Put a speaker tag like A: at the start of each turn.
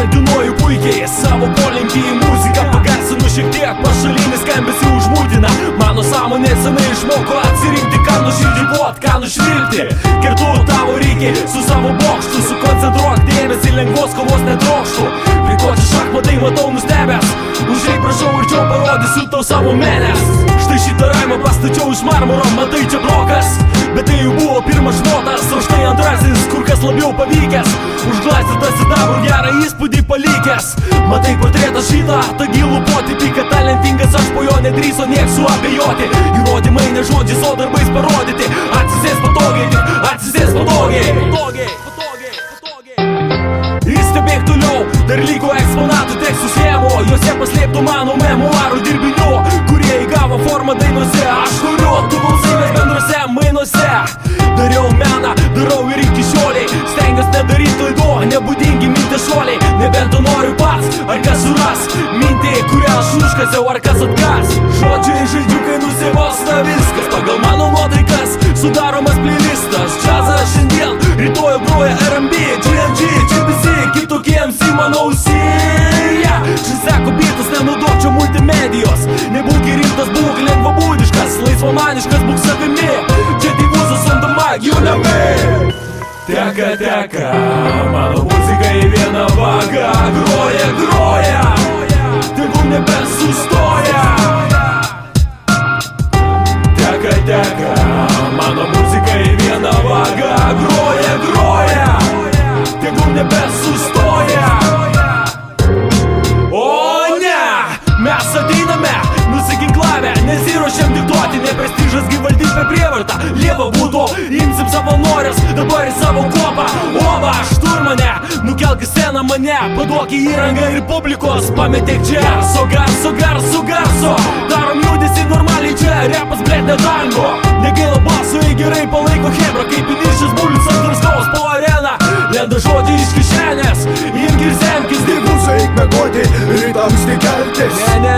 A: karantinuoju puikiai savo polinkį į muziką, pagarsinu šiek tiek, pašalinį skambesį užmūdina. Mano sąmonė senai išmoko atsirinkti, ką nuširdžiuot, ką nušvilpti. Kertu tavo reikia su savo bokštu, sukoncentruok dėmesį, lengvos kovos netrokštų. Prikoči šachmatai matau nustebęs, užeik prašau ir čia parodysiu tau savo menės. Štai šitą raimą pastačiau iš marmuro, matai čia blokas, bet tai jau buvo pirmas šmotas, o štai antrasis, kur kas labiau pavykęs, užglaistytas sidabrų gerą įspūdį palikęs. Matai portretą šitą, tą gilų potipį, kad talentingas aš po jo nedrįso niek suabejoti. Įrodymai ne žodžiais, o darbais parodyti. Atsisės patogiai, tik atsisės patogiai. Įstebėk toliau, dar liko eksponatų tekstų schemų, juose paslėptų mano memuarų dirbinių, kurie įgavo formą dainose. Aš kuriu, tu klausymės bendrose mainuose. Dariau meną, darau ir iki šioliai, stengiuos nedaryt klaidų, nebūdingi mintė šuoliai. Nebent to noriu pats, ar kas suras mintį, kurią aš užkasiau, ar kas atkas. Žodžiai žaidžiukai nusibosta viskas, pagal mano nuotaikas sudaromas playlistas. Džiazas šiandien, rytoj groja R&B, GNG, GBC, kitokiems į mano ausiją. Šis seko bitas, nenaudok čia multimedijos. Nebūk rimtas, būk lengvabūdiškas, laisvamaniškas, būk savimi. Čia divuzas on the mic, you know me. Teka, teka, mano muzika į vieną vagą. Groja, groja, tegul nebesustoja. Teka, teka, mano muzika į vieną vagą. Groja, groja, tegul nebesustoja. O ne, mes ateiname nusiginklavę, nesiruošiam diktuoti, ne prestižas gyvaldyt per prievartą. Lieva būtų, imsim savanorės, dabar į savo kopą. Ova, šturmane, nukelk į sceną mane, paduok į įrangą ir publikos, pametėk čia. Garso, garso, garso, darom judesį normaliai čia, repas blėt ne tango. Negaila baso, jei gerai palaiko hebra, kaip įnišęs bulius ant druskos po areną. Lenda žodžiai iš kišenės, imk ir semkis.
B: Divuzai eik mėgoti, rytams tik keltis.
A: Ne,